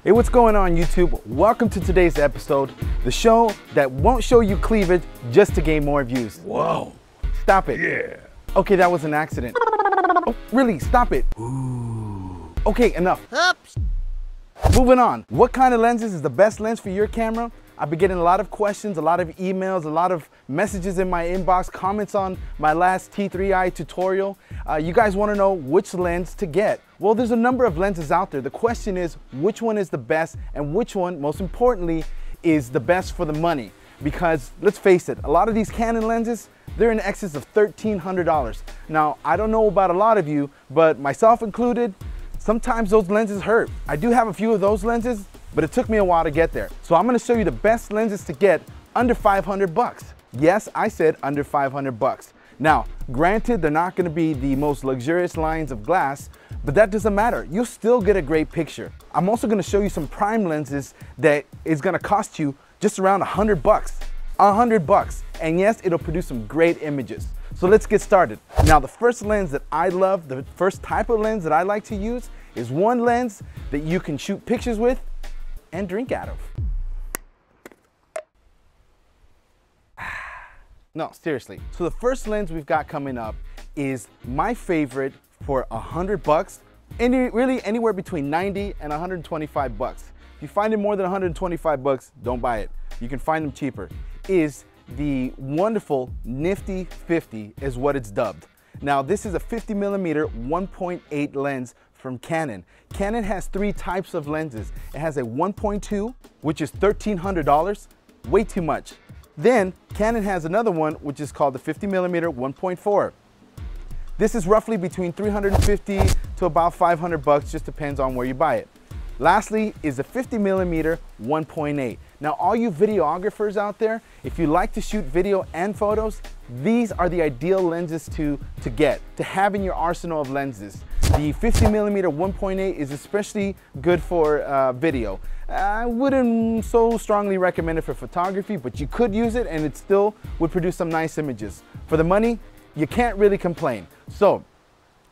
Hey, what's going on YouTube? Welcome to today's episode, the show that won't show you cleavage just to gain more views. Whoa. Stop it. Yeah. Okay, that was an accident. Oh, really, stop it. Ooh. Okay, enough. Oops. Moving on. What kind of lenses is the best lens for your camera? I've been getting a lot of questions, a lot of emails, a lot of messages in my inbox, comments on my last T3i tutorial. You guys want to know which lens to get. Well, there's a number of lenses out there. The question is, which one is the best and which one, most importantly, is the best for the money? Because let's face it, a lot of these Canon lenses, they're in excess of $1,300. Now, I don't know about a lot of you, but myself included, sometimes those lenses hurt. I do have a few of those lenses, but it took me a while to get there. So I'm gonna show you the best lenses to get under 500 bucks. Yes, I said under 500 bucks. Now, granted, they're not gonna be the most luxurious lines of glass, but that doesn't matter. You'll still get a great picture. I'm also gonna show you some prime lenses that is gonna cost you just around 100 bucks. 100 bucks. And yes, it'll produce some great images. So let's get started. Now, the first lens that I love, the first type of lens that I like to use is one lens that you can shoot pictures with and drink out of. No, seriously. So the first lens we've got coming up is my favorite for 100 bucks, really anywhere between 90 and 125 bucks. If you find it more than 125 bucks, don't buy it. You can find them cheaper. Is the wonderful Nifty 50 is what it's dubbed. Now, this is a 50mm 1.8 lens from Canon. Canon has three types of lenses. It has a 1.2, which is $1,300, way too much. Then Canon has another one, which is called the 50mm 1.4. This is roughly between 350 to about 500 bucks, just depends on where you buy it. Lastly is the 50mm 1.8. Now, all you videographers out there, if you like to shoot video and photos, these are the ideal lenses to have in your arsenal of lenses. The 50mm 1.8 is especially good for video. I wouldn't so strongly recommend it for photography, but you could use it and it still would produce some nice images. For the money, you can't really complain. So,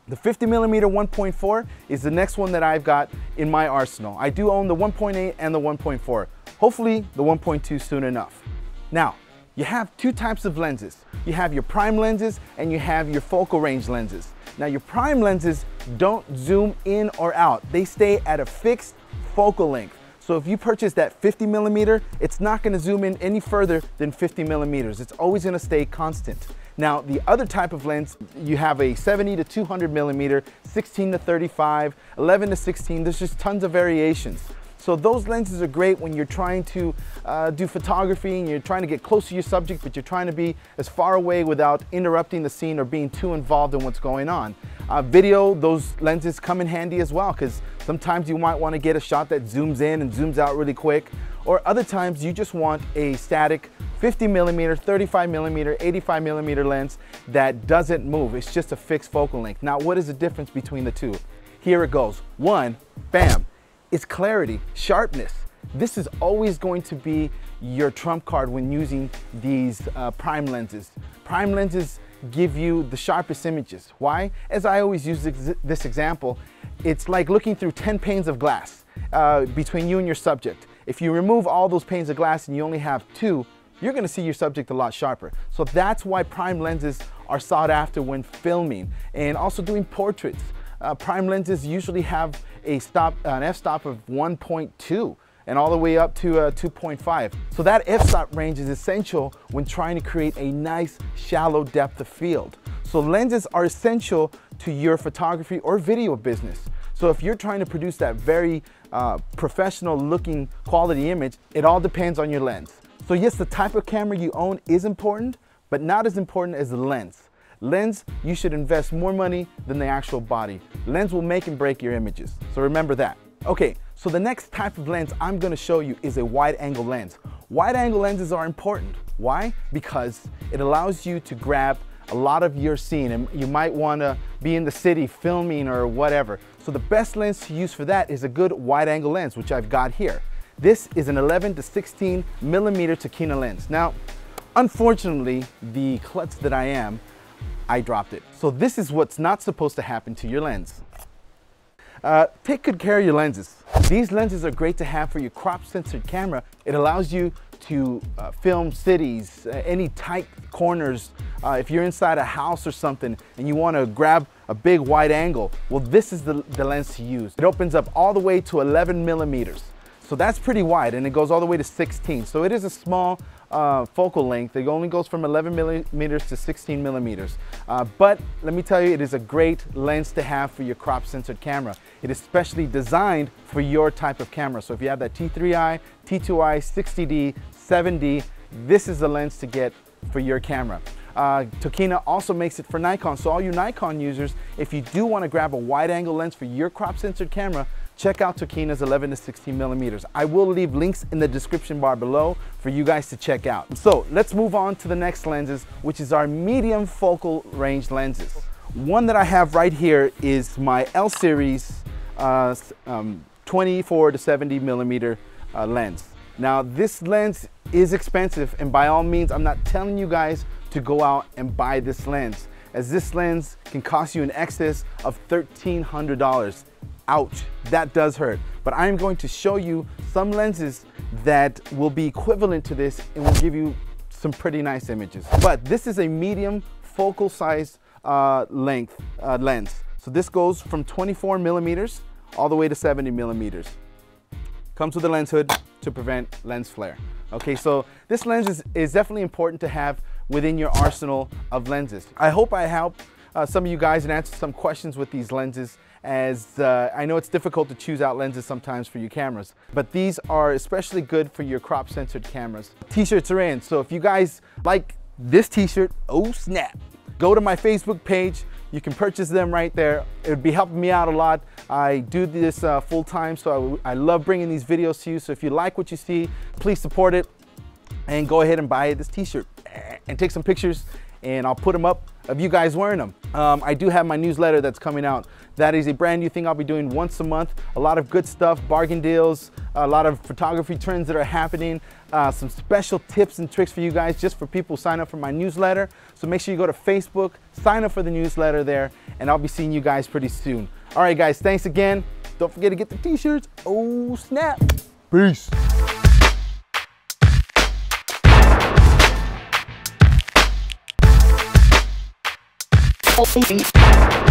the 50mm 1.4 is the next one that I've got in my arsenal. I do own the 1.8 and the 1.4. Hopefully the 1.2 soon enough. Now, you have two types of lenses. You have your prime lenses and you have your focal range lenses. Now, your prime lenses don't zoom in or out. They stay at a fixed focal length. So if you purchase that 50mm, it's not gonna zoom in any further than 50mm. It's always gonna stay constant. Now, the other type of lens, you have a 70 to 200mm, 16 to 35, 11 to 16, there's just tons of variations. So those lenses are great when you're trying to do photography and you're trying to get close to your subject, but you're trying to be as far away without interrupting the scene or being too involved in what's going on. Video, those lenses come in handy as well, because sometimes you might want to get a shot that zooms in and zooms out really quick, or other times you just want a static 50mm, 35mm, 85mm lens that doesn't move. It's just a fixed focal length. Now, what is the difference between the two? Here it goes. One, bam, it's clarity, sharpness. This is always going to be your trump card when using these prime lenses. Prime lenses give you the sharpest images. Why? As I always use this example, it's like looking through 10 panes of glass between you and your subject. If you remove all those panes of glass and you only have two, you're gonna see your subject a lot sharper. So that's why prime lenses are sought after when filming and also doing portraits. Prime lenses usually have an f-stop of 1.2 and all the way up to 2.5. So that f-stop range is essential when trying to create a nice shallow depth of field. So lenses are essential to your photography or video business. So if you're trying to produce that very professional looking quality image, it all depends on your lens. So yes, the type of camera you own is important, but not as important as the lens. Lens, you should invest more money than the actual body. Lens will make and break your images, so remember that. Okay, so the next type of lens I'm gonna show you is a wide angle lens. Wide angle lenses are important. Why? Because it allows you to grab a lot of your scene, and you might wanna be in the city filming or whatever. So the best lens to use for that is a good wide angle lens, which I've got here. This is an 11 to 16mm Tokina lens. Now, unfortunately, the klutz that I am, I dropped it. So this is what's not supposed to happen to your lens. take good care of your lenses. These lenses are great to have for your crop censored camera. It allows you to film cities, any tight corners. If you're inside a house or something and you want to grab a big wide angle, well, this is the lens to use. It opens up all the way to 11 millimeters. So that's pretty wide, and it goes all the way to 16. So it is a small focal length. It only goes from 11 millimeters to 16 millimeters. But let me tell you, it is a great lens to have for your crop censored camera. It is specially designed for your type of camera. So if you have that T3i, T2i, 60D, 7D, this is the lens to get for your camera. Tokina also makes it for Nikon. So all you Nikon users, if you do want to grab a wide angle lens for your crop censored camera, check out Tokina's 11 to 16 millimeters. I will leave links in the description bar below for you guys to check out. So let's move on to the next lenses, which is our medium focal range lenses. One that I have right here is my L series 24 to 70 millimeter lens. Now this lens is expensive, and by all means, I'm not telling you guys to go out and buy this lens, as this lens can cost you in excess of $1,300. Ouch, that does hurt. But I'm going to show you some lenses that will be equivalent to this and will give you some pretty nice images. But this is a medium focal size length lens. So this goes from 24 millimeters all the way to 70 millimeters. Comes with a lens hood to prevent lens flare. Okay, so this lens is definitely important to have within your arsenal of lenses. I hope I helped some of you guys and answer some questions with these lenses, as I know it's difficult to choose out lenses sometimes for your cameras, but these are especially good for your crop censored cameras. T-shirts are in, so if you guys like this t-shirt, oh snap, go to my Facebook page. You can purchase them right there. It would be helping me out a lot. I do this full time, so I love bringing these videos to you. So if you like what you see, please support it and go ahead and buy this t-shirt and take some pictures, and I'll put them up of you guys wearing them. I do have my newsletter that's coming out. That is a brand new thing I'll be doing once a month. A lot of good stuff, bargain deals, a lot of photography trends that are happening, some special tips and tricks for you guys, just for people who sign up for my newsletter. So make sure you go to Facebook, sign up for the newsletter there, and I'll be seeing you guys pretty soon. All right, guys, thanks again. Don't forget to get the t-shirts. Oh, snap. Peace. Oh,